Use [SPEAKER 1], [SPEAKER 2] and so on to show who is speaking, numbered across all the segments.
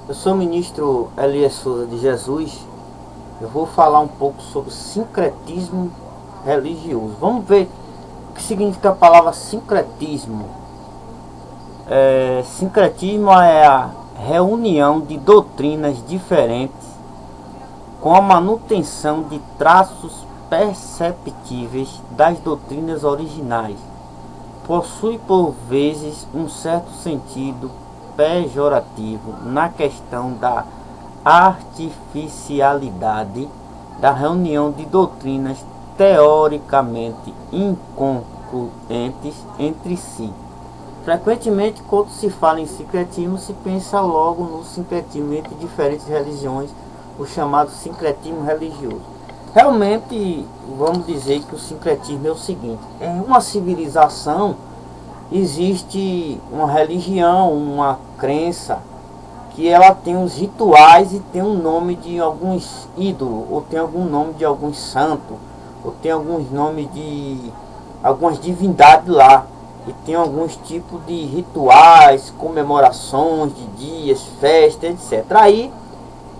[SPEAKER 1] Eu sou o ministro Elias Souza de Jesus. Eu vou falar um pouco sobre sincretismo religioso. Vamos ver o que significa a palavra sincretismo. Sincretismo é a reunião de doutrinas diferentes com a manutenção de traços perceptíveis das doutrinas originais. Possui por vezes um certo sentido pejorativo na questão da artificialidade da reunião de doutrinas teoricamente incongruentes entre si. Frequentemente, quando se fala em sincretismo, se pensa logo no sincretismo entre diferentes religiões, o chamado sincretismo religioso. Realmente, vamos dizer que o sincretismo é o seguinte: em uma civilização existe uma religião, uma crença, que ela tem os rituais e tem o nome de alguns ídolos, ou tem algum nome de alguns santos, ou tem alguns nomes de algumas divindades lá, e tem alguns tipos de rituais, comemorações de dias, festas, etc. Aí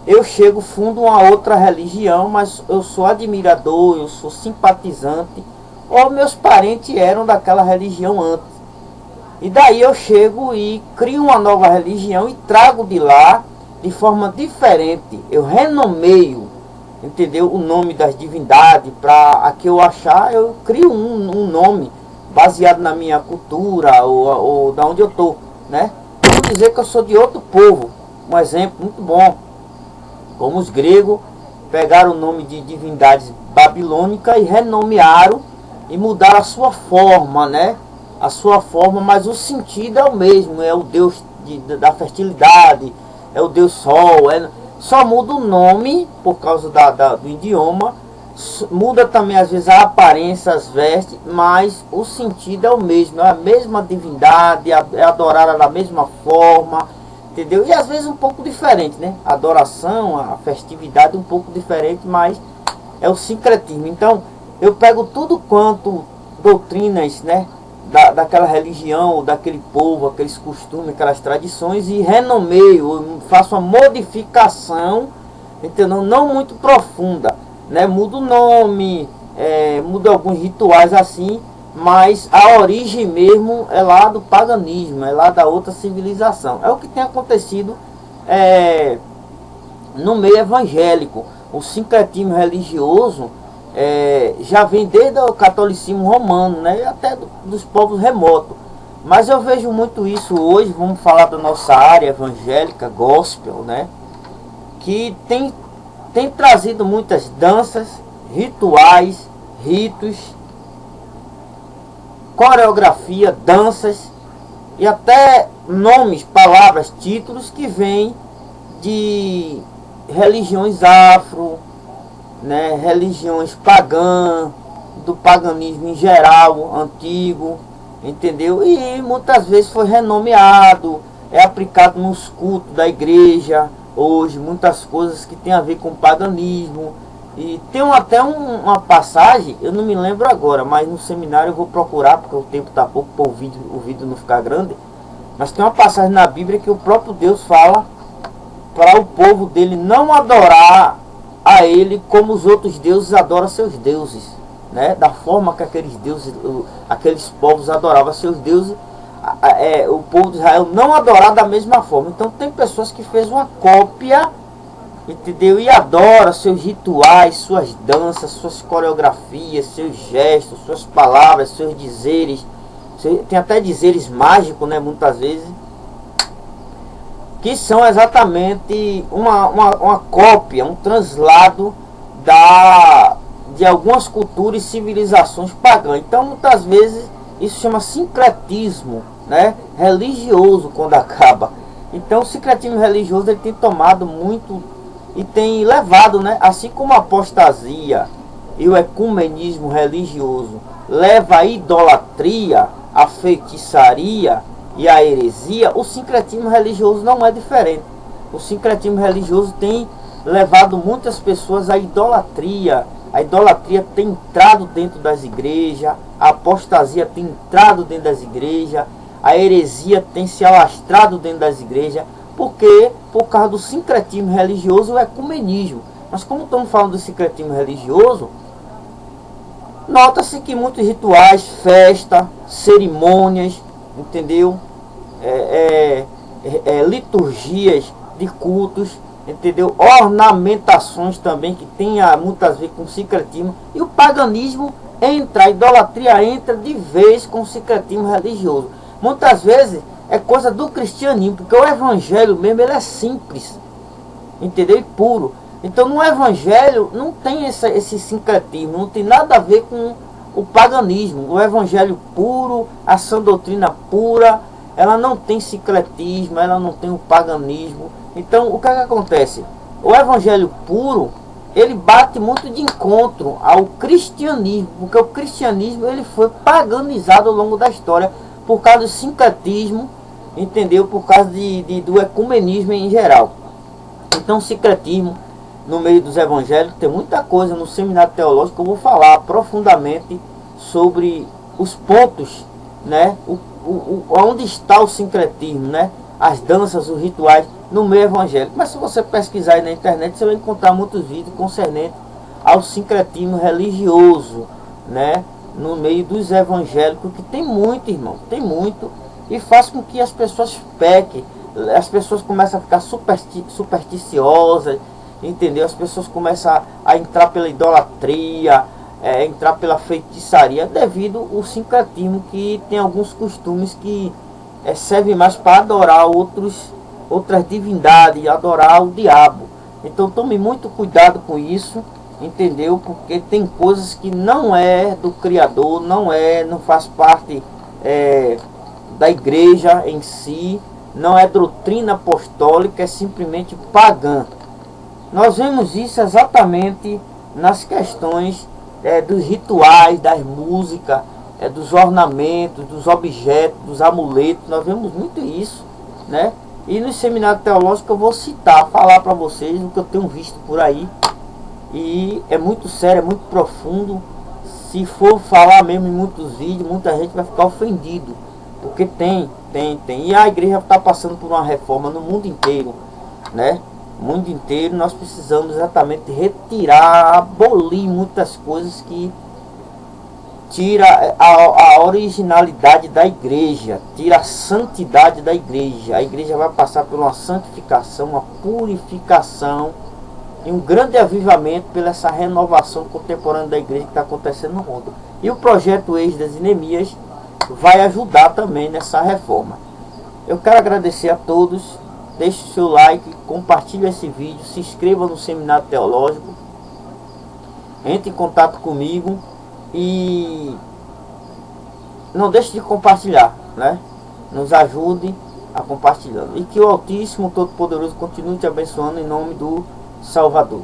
[SPEAKER 1] eu chego, fundo uma outra religião, mas eu sou admirador, eu sou simpatizante, ou meus parentes eram daquela religião antes. E daí eu chego e crio uma nova religião e trago de lá de forma diferente. Eu renomeio, entendeu? O nome das divindades para a que eu achar, eu crio um nome baseado na minha cultura ou da onde eu estou, né? Vamos dizer que eu sou de outro povo. Um exemplo muito bom. Como os gregos pegaram o nome de divindades babilônicas e renomearam e mudaram a sua forma, né? A sua forma, mas o sentido é o mesmo, é o Deus da fertilidade, é o Deus Sol, só muda o nome por causa do idioma, muda também às vezes a aparência, as vestes, mas o sentido é o mesmo, é a mesma divindade, é adorada da mesma forma, entendeu? E às vezes um pouco diferente, né? A adoração, a festividade um pouco diferente, mas é o sincretismo. Então, eu pego tudo quanto doutrinas, né? Daquela religião, ou daquele povo, aqueles costumes, aquelas tradições, e renomeio, faço uma modificação, entendeu? Não muito profunda, né? Muda o nome, muda alguns rituais assim, mas a origem mesmo é lá do paganismo, é lá da outra civilização. É o que tem acontecido no meio evangélico. O sincretismo religioso já vem desde o catolicismo romano, né, e até dos povos remotos. Mas eu vejo muito isso hoje, vamos falar da nossa área evangélica, gospel, né, que tem trazido muitas danças, rituais, ritos, coreografia, danças e até nomes, palavras, títulos que vêm de religiões afro, né, religiões pagãs, do paganismo em geral, antigo, entendeu? E muitas vezes foi renomeado, é aplicado nos cultos da igreja, hoje, muitas coisas que tem a ver com paganismo. E tem até uma passagem, eu não me lembro agora, mas no seminário eu vou procurar, porque o tempo está pouco para o vídeo não ficar grande. Mas tem uma passagem na Bíblia que o próprio Deus fala para o povo dele não adorar a ele como os outros deuses adoram seus deuses, né? Da forma que aqueles deuses, aqueles povos adoravam seus deuses, o povo de Israel não adorar da mesma forma. Então tem pessoas que fez uma cópia, entendeu? E adora seus rituais, suas danças, suas coreografias, seus gestos, suas palavras, seus dizeres. Tem até dizeres mágicos, né? Muitas vezes, que são exatamente uma cópia, um translado de algumas culturas e civilizações pagãs. Então, muitas vezes, isso chama sincretismo, né, religioso, quando acaba. Então, o sincretismo religioso ele tem tomado muito e tem levado, né, assim como a apostasia e o ecumenismo religioso leva a idolatria, a feitiçaria e a heresia, o sincretismo religioso não é diferente. O sincretismo religioso tem levado muitas pessoas à idolatria. A idolatria tem entrado dentro das igrejas, a apostasia tem entrado dentro das igrejas, a heresia tem se alastrado dentro das igrejas, Porque por causa do sincretismo religioso e o ecumenismo. Mas como estamos falando do sincretismo religioso, nota-se que muitos rituais, festa, cerimônias, entendeu? Liturgias de cultos, entendeu? Ornamentações também que tem muitas vezes com sincretismo. E o paganismo entra, a idolatria entra de vez com o sincretismo religioso. Muitas vezes é coisa do cristianismo, porque o evangelho mesmo ele é simples, entendeu? E puro. Então no evangelho não tem esse sincretismo, não tem nada a ver com o paganismo. O evangelho puro, a sã doutrina pura, ela não tem sincretismo, ela não tem o paganismo. Então o que é que acontece? O evangelho puro, ele bate muito de encontro ao cristianismo, porque o cristianismo ele foi paganizado ao longo da história por causa do sincretismo, entendeu? Por causa do ecumenismo em geral. Então o sincretismo no meio dos evangélicos tem muita coisa. No seminário teológico eu vou falar profundamente sobre os pontos, né? Onde está o sincretismo, né? As danças, os rituais no meio evangélico. Mas se você pesquisar aí na internet, você vai encontrar muitos vídeos concernentes ao sincretismo religioso, né? No meio dos evangélicos, que tem muito, irmão, tem muito, e faz com que as pessoas pequem, as pessoas começam a ficar supersticiosas, entendeu? As pessoas começam a entrar pela idolatria, entrar pela feitiçaria, devido ao sincretismo, que tem alguns costumes que servem mais para adorar outras divindades, adorar o diabo. Então tome muito cuidado com isso, entendeu? Porque tem coisas que não é do Criador, não faz parte da igreja em si, não é doutrina apostólica, é simplesmente pagã. Nós vemos isso exatamente nas questões dos rituais, das músicas, dos ornamentos, dos objetos, dos amuletos. Nós vemos muito isso, né? E no seminário teológico eu vou falar para vocês o que eu tenho visto por aí. E é muito sério, é muito profundo. Se for falar mesmo em muitos vídeos, muita gente vai ficar ofendido, porque tem. E a igreja está passando por uma reforma no mundo inteiro, né? No mundo inteiro nós precisamos exatamente retirar, abolir muitas coisas que tira a originalidade da igreja, tira a santidade da igreja. A igreja vai passar por uma santificação, uma purificação e um grande avivamento pela essa renovação contemporânea da igreja que está acontecendo no mundo. E o projeto Esdras e Neemias vai ajudar também nessa reforma. Eu quero agradecer a todos. Deixe o seu like, compartilhe esse vídeo, se inscreva no Seminário Teológico, entre em contato comigo e não deixe de compartilhar, né? Nos ajude a compartilhar. E que o Altíssimo Todo-Poderoso continue te abençoando em nome do Salvador.